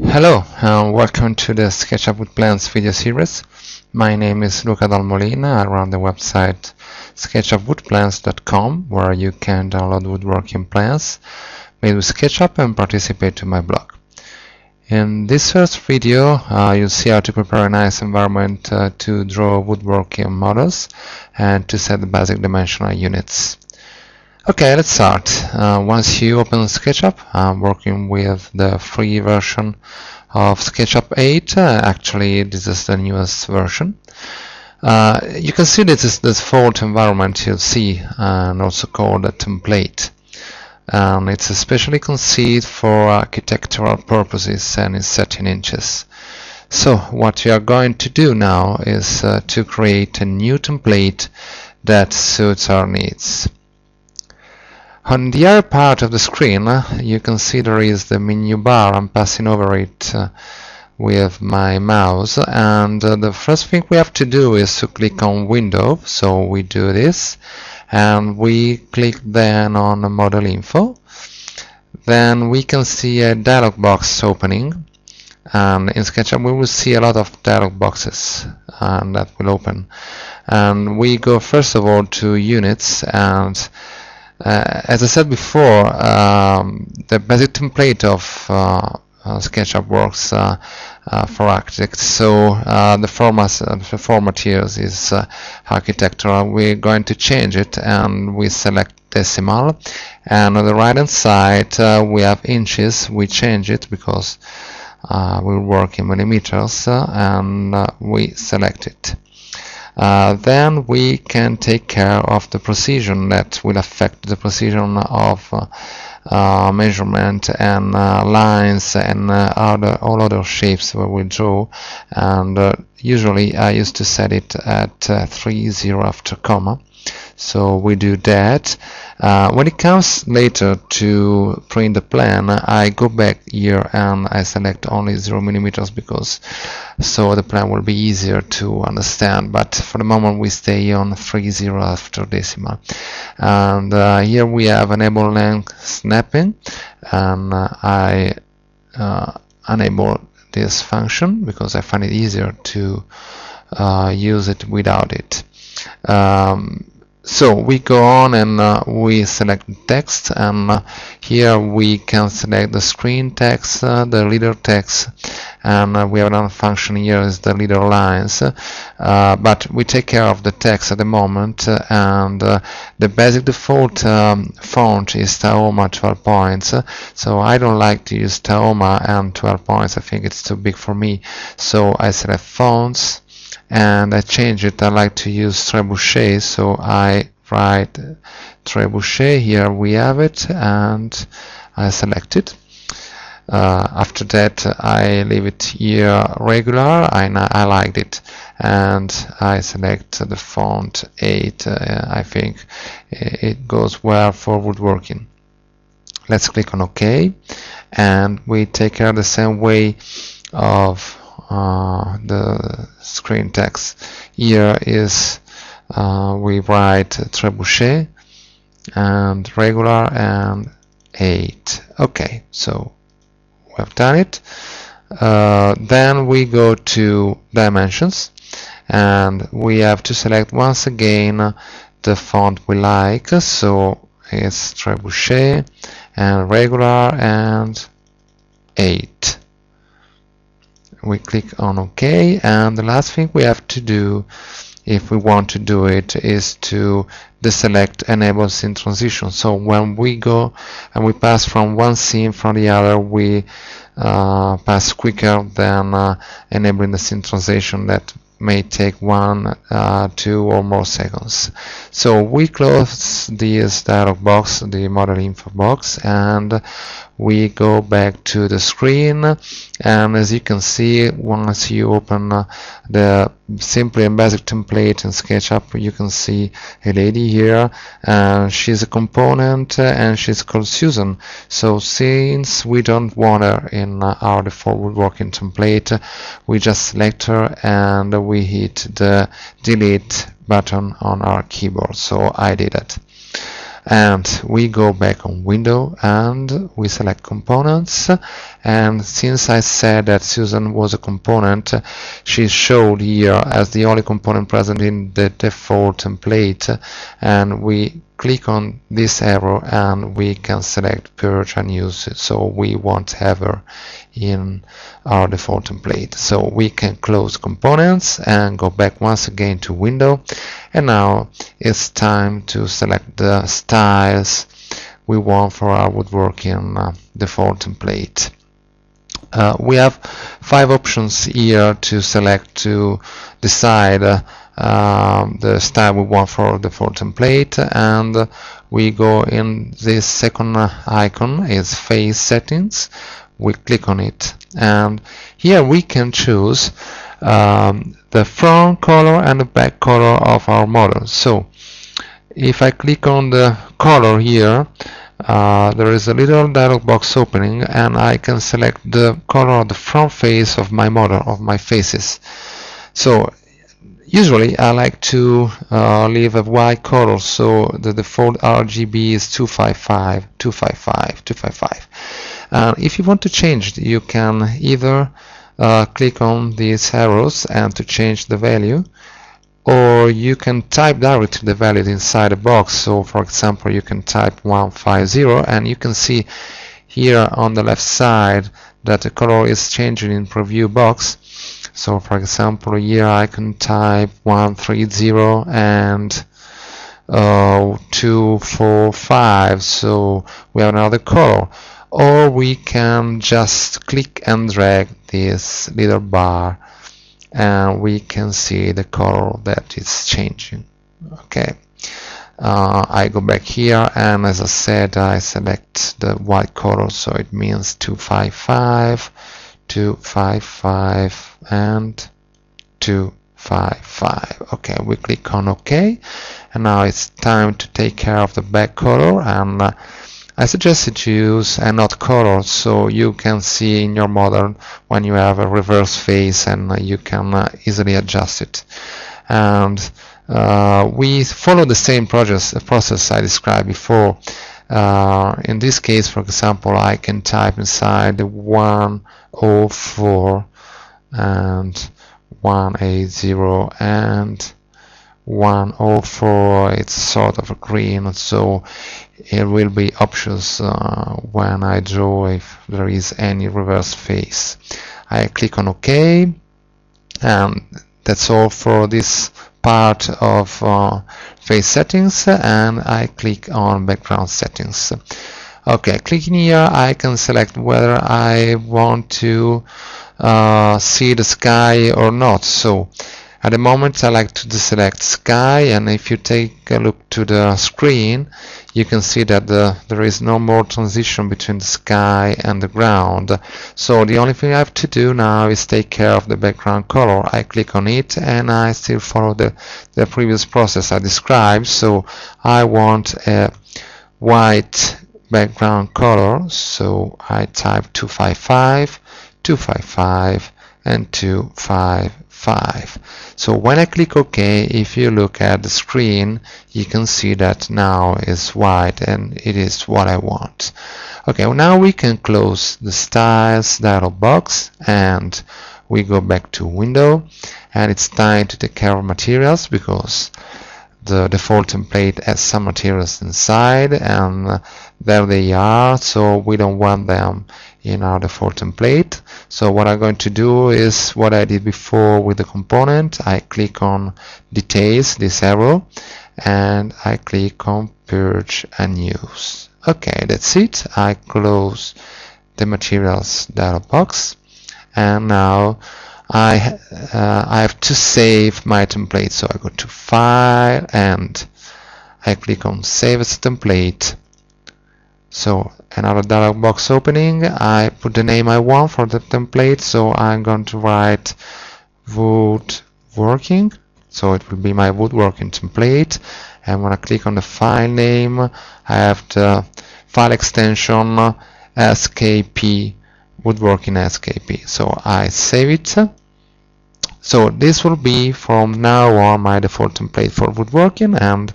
Hello, and welcome to the SketchUp with Plans video series. My name is Luca Dal Molina. I run the website sketchupwoodplans.com, where you can download woodworking plans made with SketchUp and participate to my blog. In this first video, you'll see how to prepare a nice environment to draw woodworking models and to set the basic dimensional units. Okay, let's start. Once you open SketchUp, I'm working with the free version of SketchUp 8. Actually, this is the newest version. You can see this is the default environment you'll see, and also called a template. It's especially conceived for architectural purposes and is set in inches. So what we are going to do now is to create a new template that suits our needs. On the other part of the screen, you can see there is the menu bar. I'm passing over it with my mouse, and the first thing we have to do is to click on Window. So we do this, and we click then on Model Info. Then we can see a dialog box opening, and in SketchUp we will see a lot of dialog boxes and that will open. And we go first of all to Units, and as I said before, the basic template of SketchUp works for architects. So the format here is architectural. We're going to change it, and we select decimal. And on the right hand side, we have inches. We change it because we work in millimeters, and we select it. Then we can take care of the precision that will affect the precision of measurement and lines and all other shapes we will draw. And usually I used to set it at 30 after comma. So we do that. When it comes later to print the plan, I go back here and I select only 0 millimeters because so the plan will be easier to understand. But for the moment we stay on 30 after decimal. And here we have enable length snapping, and I enable this function because I find it easier to use it without it. So we go on and we select text, and here we can select the screen text, the leader text, and we have another function here is the leader lines, but we take care of the text at the moment, and the basic default font is Tahoma 12 points, so I don't like to use Tahoma and 12 points. I think it's too big for me, so I select fonts and I change it. I like to use Trebuchet, so I write Trebuchet. Here we have it, and I select it. After that I leave it here regular. I liked it, and I select the font 8. I think it goes well for woodworking. Let's click on OK, and we take care the same way of the screen text. Here is we write Trebuchet and regular and 8. Okay, so we have done it. Then we go to dimensions, and we have to select once again the font we like. So it's Trebuchet and regular and 8. We click on OK, and the last thing we have to do if we want to do it is to deselect enable scene transition. So when we go and we pass from one scene from the other, we pass quicker than enabling the scene transition that may take 1, 2 or more seconds. So we close this dialog box, the model info box, and we go back to the screen. And as you can see, once you open the simply and basic template in SketchUp, you can see a lady here, and she's a component, and she's called Susan. So since we don't want her in our default woodworking template, we just select her and we hit the delete button on our keyboard. So I did it. and we go back on Window and we select Components. And since I said that Susan was a component, she's showed here as the only component present in the default template, and we click on this arrow and we can select Purge and Use, so we won't have her in our default template. So we can close Components and go back once again to Window, and now it's time to select the styles we want for our woodworking default template. We have 5 options here to select to decide the style we want for the default template, and we go in this second icon, is Face Settings. We click on it, and here we can choose the front color and the back color of our model. So if I click on the color here, there is a little dialog box opening, and I can select the color of the front face of my model, of my faces. So usually I like to leave a white color, so the default RGB is 255, 255, 255. If you want to change it, you can either click on these arrows and to change the value, or you can type directly the value inside the box. So for example, you can type 150, and you can see here on the left side that the color is changing in preview box. So for example, here I can type 130 and 245, so we have another color. Or we can just click and drag this little bar, and we can see the color that is changing. Okay, I go back here, and as I said, I select the white color, so it means 255, 255, and 255. Okay, we click on OK, and now it's time to take care of the back color, and I suggest you to use a not color, so you can see in your model when you have a reverse face, and you can easily adjust it. And we follow the same process I described before. In this case, for example, I can type inside the 104 and 180 and 104. It's sort of a green, so it will be options when I draw if there is any reverse face. I click on OK, and that's all for this part of face settings, and I click on background settings. Okay, clicking here, I can select whether I want to see the sky or not. So at the moment I like to deselect sky, and if you take a look to the screen, you can see that there is no more transition between the sky and the ground. So the only thing I have to do now is take care of the background color. I click on it, and I still follow the previous process I described. So I want a white background color, so I type 255, 255, and 255. So when I click OK, if you look at the screen, you can see that now it's white, and it is what I want. Okay, well, now we can close the styles dialog box, and we go back to Window, and it's time to take care of materials, because the default template has some materials inside, and there they are, so we don't want them in our default template. So what I'm going to do is what I did before with the component. I click on Details, this arrow, and I click on Purge and Use. Okay, that's it. I close the materials dialog box, and now I have to save my template. So I go to File, and I click on Save as Template. So another dialog box opening. I put the name I want for the template, so I'm going to write Woodworking, so it will be my woodworking template. And when I click on the file name, I have the file extension SKP, Woodworking SKP. So I save it, So this will be from now on my default template for woodworking, and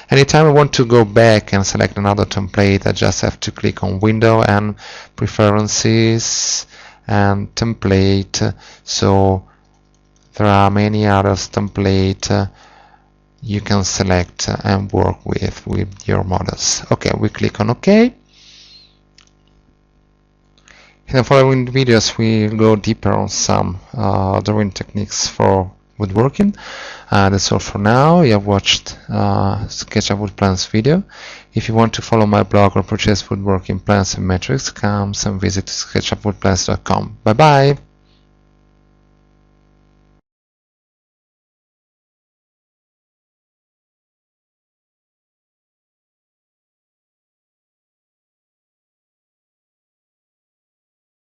anytime I want to go back and select another template, I just have to click on Window and Preferences and Template. So there are many other templates you can select and work with your models. Okay, we click on OK. In the following videos, we'll go deeper on some drawing techniques for woodworking. That's all for now. You have watched SketchUp Wood Plans video. If you want to follow my blog or purchase woodworking plans and metrics, come and visit sketchupwoodplans.com. Bye bye!